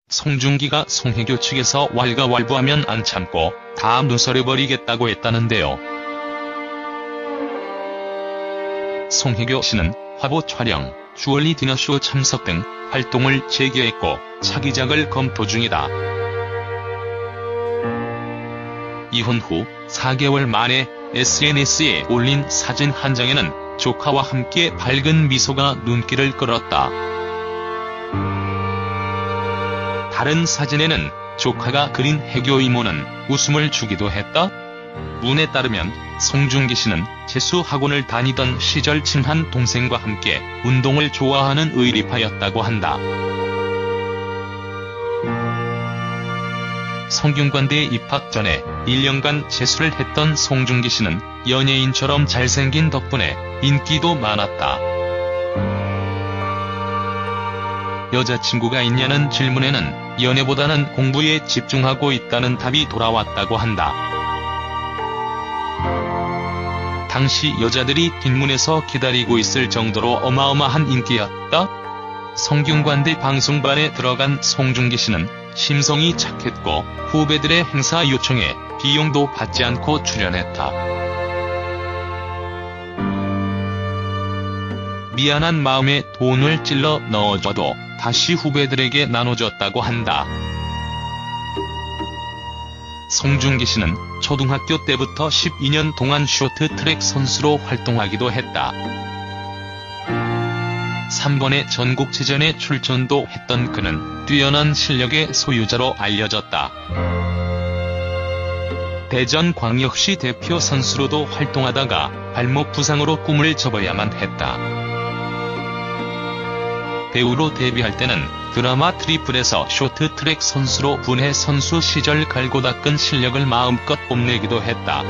송중기가 송혜교 측에서 왈가왈부하면 안 참고 다 누설해버리겠다고 했다는데요. 송혜교 씨는 화보 촬영, 주얼리 디너쇼 참석 등 활동을 재개했고 차기작을 검토 중이다. 이혼 후 4개월 만에 SNS에 올린 사진 한 장에는 조카와 함께 밝은 미소가 눈길을 끌었다. 다른 사진에는 조카가 그린 혜교 이모는 웃음을 주기도 했다. 문에 따르면 송중기 씨는 재수학원을 다니던 시절 친한 동생과 함께 운동을 좋아하는 의리파였다고 한다. 성균관대 입학 전에 1년간 재수를 했던 송중기 씨는 연예인처럼 잘생긴 덕분에 인기도 많았다. 여자친구가 있냐는 질문에는 연애보다는 공부에 집중하고 있다는 답이 돌아왔다고 한다. 당시 여자들이 뒷문에서 기다리고 있을 정도로 어마어마한 인기였다. 성균관대 방송반에 들어간 송중기 씨는 심성이 착했고 후배들의 행사 요청에 비용도 받지 않고 출연했다. 미안한 마음에 돈을 찔러 넣어줘도 다시 후배들에게 나눠줬다고 한다. 송중기 씨는 초등학교 때부터 12년 동안 쇼트트랙 선수로 활동하기도 했다. 3번의 전국체전에 출전도 했던 그는 뛰어난 실력의 소유자로 알려졌다. 대전광역시 대표 선수로도 활동하다가 발목 부상으로 꿈을 접어야만 했다. 배우로 데뷔할 때는 드라마 트리플에서 쇼트트랙 선수로 분해 선수 시절 갈고 닦은 실력을 마음껏 뽐내기도 했다.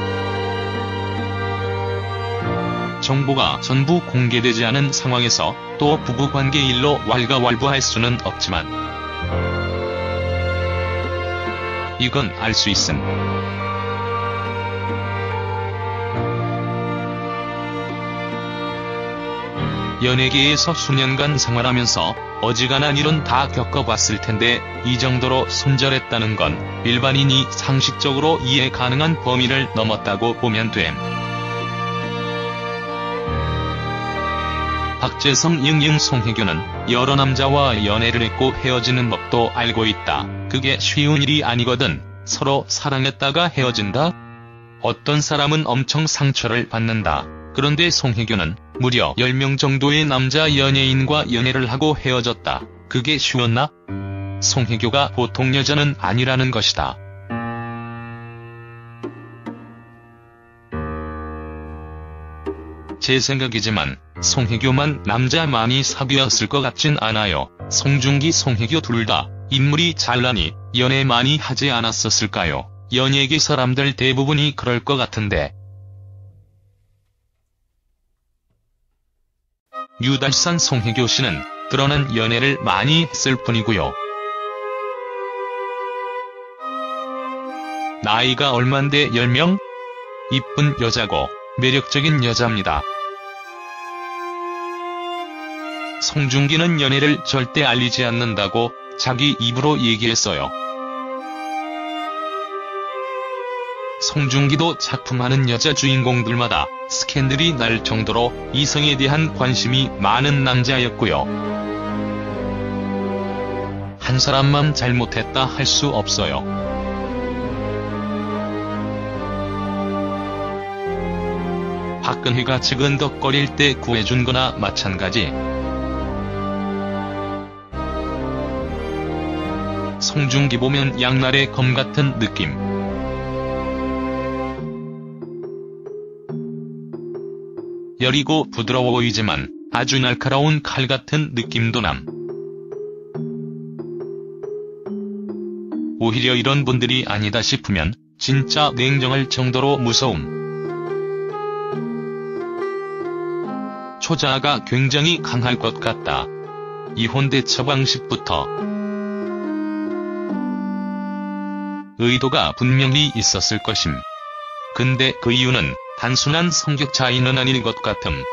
정보가 전부 공개되지 않은 상황에서 또 부부관계 일로 왈가왈부할 수는 없지만 이건 알 수 있음. 연예계에서 수년간 생활하면서 어지간한 일은 다 겪어봤을 텐데 이 정도로 손절했다는 건 일반인이 상식적으로 이해 가능한 범위를 넘었다고 보면 됨. 박재성 송혜교는 여러 남자와 연애를 했고 헤어지는 법도 알고 있다. 그게 쉬운 일이 아니거든. 서로 사랑했다가 헤어진다? 어떤 사람은 엄청 상처를 받는다. 그런데 송혜교는 무려 10명 정도의 남자 연예인과 연애를 하고 헤어졌다. 그게 쉬웠나? 송혜교가 보통 여자는 아니라는 것이다. 제 생각이지만 송혜교만 남자 많이 사귀었을 것 같진 않아요. 송중기, 송혜교 둘 다 인물이 잘나니 연애 많이 하지 않았었을까요? 연예계 사람들 대부분이 그럴 것 같은데. 유달산 송혜교 씨는 드러난 연애를 많이 했을 뿐이고요. 나이가 얼만데 10명? 이쁜 여자고 매력적인 여자입니다. 송중기는 연애를 절대 알리지 않는다고 자기 입으로 얘기했어요. 송중기도 작품하는 여자 주인공들마다 스캔들이 날 정도로 이성에 대한 관심이 많은 남자였고요. 한 사람만 잘못했다 할 수 없어요. 박근혜가 지근덕거릴 때 구해준 거나 마찬가지. 송중기 보면 양날의 검 같은 느낌. 여리고 부드러워 보이지만 아주 날카로운 칼 같은 느낌도 남. 오히려 이런 분들이 아니다 싶으면 진짜 냉정할 정도로 무서움. 초자아가 굉장히 강할 것 같다. 이혼 대처 방식부터 의도가 분명히 있었을 것임. 근데 그 이유는 단순한 성격 차이는 아닐 것 같음.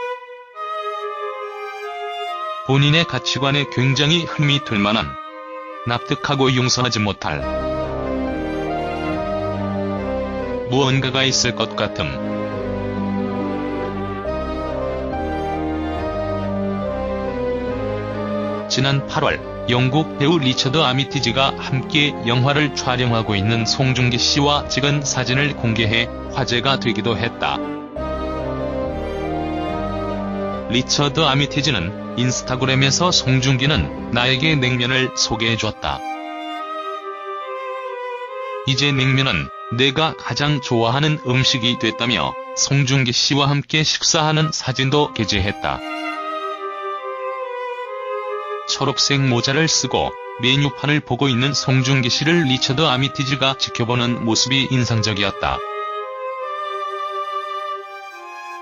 본인의 가치관에 굉장히 흠이 들 만한 납득하고 용서하지 못할 무언가가 있을 것 같음. 지난 8월 영국 배우 리처드 아미티지가 함께 영화를 촬영하고 있는 송중기 씨와 찍은 사진을 공개해 화제가 되기도 했다. 리처드 아미티지는 인스타그램에서 송중기는 나에게 냉면을 소개해줬다. 이제 냉면은 내가 가장 좋아하는 음식이 됐다며 송중기 씨와 함께 식사하는 사진도 게재했다. 초록색 모자를 쓰고 메뉴판을 보고 있는 송중기 씨를 리처드 아미티지가 지켜보는 모습이 인상적이었다.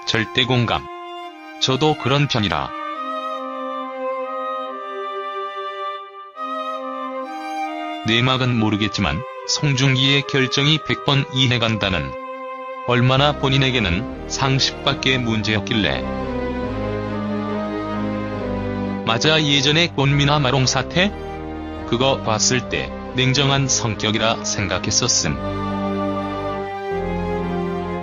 절대 공감. 저도 그런 편이라. 내막은 모르겠지만 송중기의 결정이 100번 이해간다는, 얼마나 본인에게는 상식밖에 문제였길래. 맞아, 예전에 꽃미나 마롱 사태? 그거 봤을 때 냉정한 성격이라 생각했었음.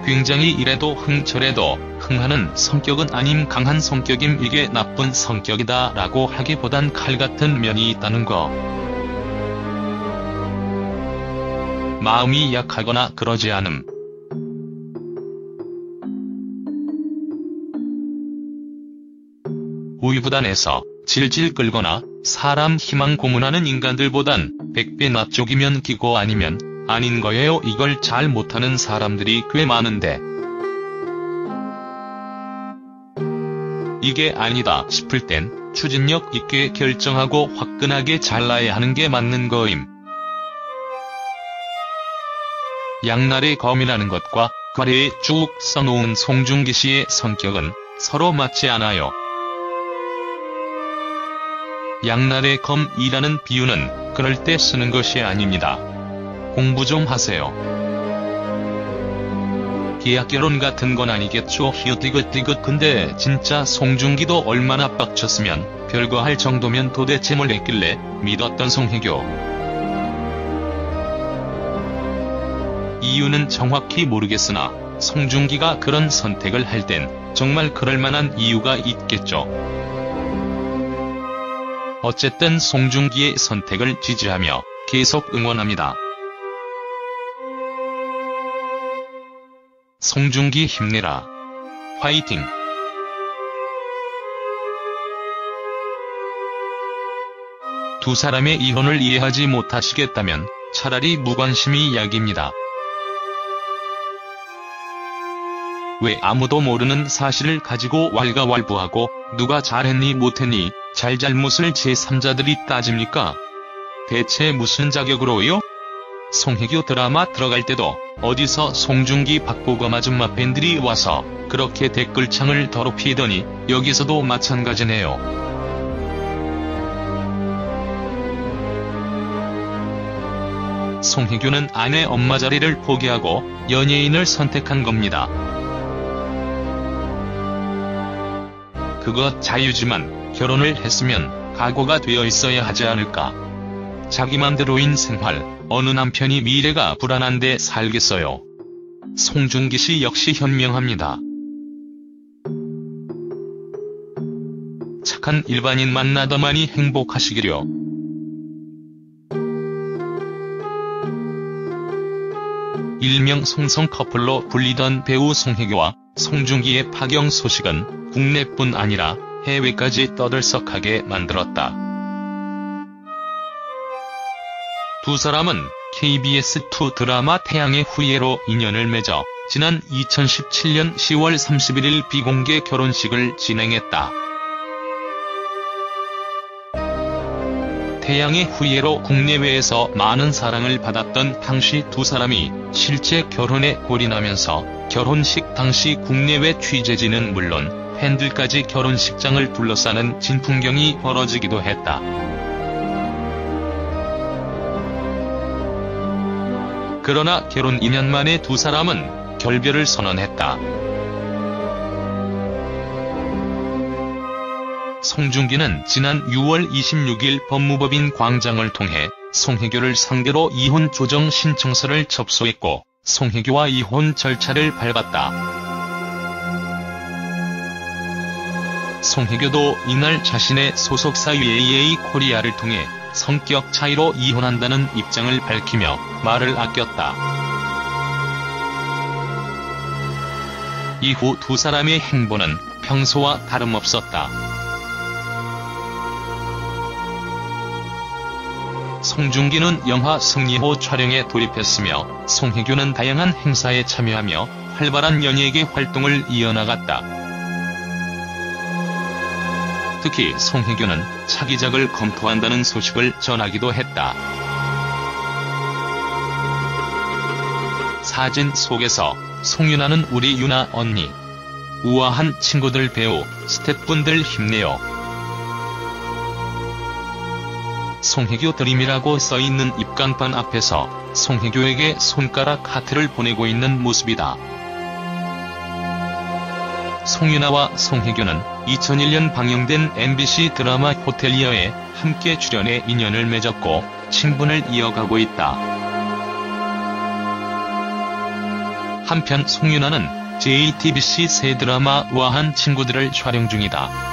굉장히 이래도 흥 저래도 흥하는 성격은 아님 강한 성격임. 이게 나쁜 성격이다 라고 하기보단 칼 같은 면이 있다는 거. 마음이 약하거나 그러지 않음. 우유부단해서 질질 끌거나 사람 희망 고문하는 인간들보단 100배 납쪽이면 기고 아니면 아닌 거예요. 이걸 잘 못하는 사람들이 꽤 많은데 이게 아니다 싶을 땐 추진력 있게 결정하고 화끈하게 잘라야 하는 게 맞는 거임. 양날의 검이라는 것과 가래에 쭉 써놓은 송중기 씨의 성격은 서로 맞지 않아요. 양날의 검이라는 비유는 그럴 때 쓰는 것이 아닙니다. 공부 좀 하세요. 계약결혼 같은 건 아니겠죠. 히읗디귿디귿. 근데 진짜 송중기도 얼마나 빡쳤으면 별거 할 정도면 도대체 뭘 했길래 믿었던 송혜교. 이유는 정확히 모르겠으나 송중기가 그런 선택을 할 땐 정말 그럴만한 이유가 있겠죠. 어쨌든 송중기의 선택을 지지하며 계속 응원합니다. 송중기 힘내라. 화이팅! 두 사람의 이혼을 이해하지 못하시겠다면 차라리 무관심이 약입니다. 왜 아무도 모르는 사실을 가지고 왈가왈부하고 누가 잘했니 못했니 잘잘못을 제3자들이 따집니까? 대체 무슨 자격으로요? 송혜교 드라마 들어갈 때도 어디서 송중기 박보검 아줌마 팬들이 와서 그렇게 댓글창을 더럽히더니 여기서도 마찬가지네요. 송혜교는 아내 엄마 자리를 포기하고 연예인을 선택한 겁니다. 그것 자유지만 결혼을 했으면 각오가 되어 있어야 하지 않을까. 자기 맘대로인 생활, 어느 남편이 미래가 불안한데 살겠어요. 송중기 씨 역시 현명합니다. 착한 일반인 만나더만이 행복하시기려. 일명 송송 커플로 불리던 배우 송혜교와 송중기의 파경 소식은 국내뿐 아니라 해외까지 떠들썩하게 만들었다. 두 사람은 KBS2 드라마 태양의 후예로 인연을 맺어 지난 2017년 10월 31일 비공개 결혼식을 진행했다. 태양의 후예로 국내외에서 많은 사랑을 받았던 당시 두 사람이 실제 결혼에 골인하면서 결혼식 당시 국내외 취재진은 물론 팬들까지 결혼식장을 둘러싸는 진풍경이 벌어지기도 했다. 그러나 결혼 2년 만에 두 사람은 결별을 선언했다. 송중기는 지난 6월 26일 법무법인 광장을 통해 송혜교를 상대로 이혼 조정 신청서를 접수했고 송혜교와 이혼 절차를 밟았다. 송혜교도 이날 자신의 소속사 UAA 코리아를 통해 성격 차이로 이혼한다는 입장을 밝히며 말을 아꼈다. 이후 두 사람의 행보는 평소와 다름없었다. 송중기는 영화 승리호 촬영에 돌입했으며 송혜교는 다양한 행사에 참여하며 활발한 연예계 활동을 이어나갔다. 특히 송혜교는 차기작을 검토한다는 소식을 전하기도 했다. 사진 속에서 송윤아는 우리 유나 언니. 우아한 친구들 배우, 스태프분들 힘내요. 송혜교 드림이라고 써있는 입간판 앞에서 송혜교에게 손가락 하트를 보내고 있는 모습이다. 송윤아와 송혜교는 2001년 방영된 MBC 드라마 호텔리어에 함께 출연해 인연을 맺었고 친분을 이어가고 있다. 한편 송윤아는 JTBC 새 드라마 우아한 친구들을 촬영 중이다.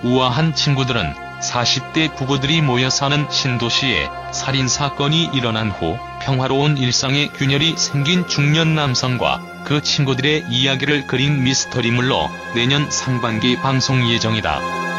우아한 친구들은 40대 부부들이 모여 사는 신도시에 살인사건이 일어난 후 평화로운 일상에 균열이 생긴 중년 남성과 그 친구들의 이야기를 그린 미스터리물로 내년 상반기 방송 예정이다.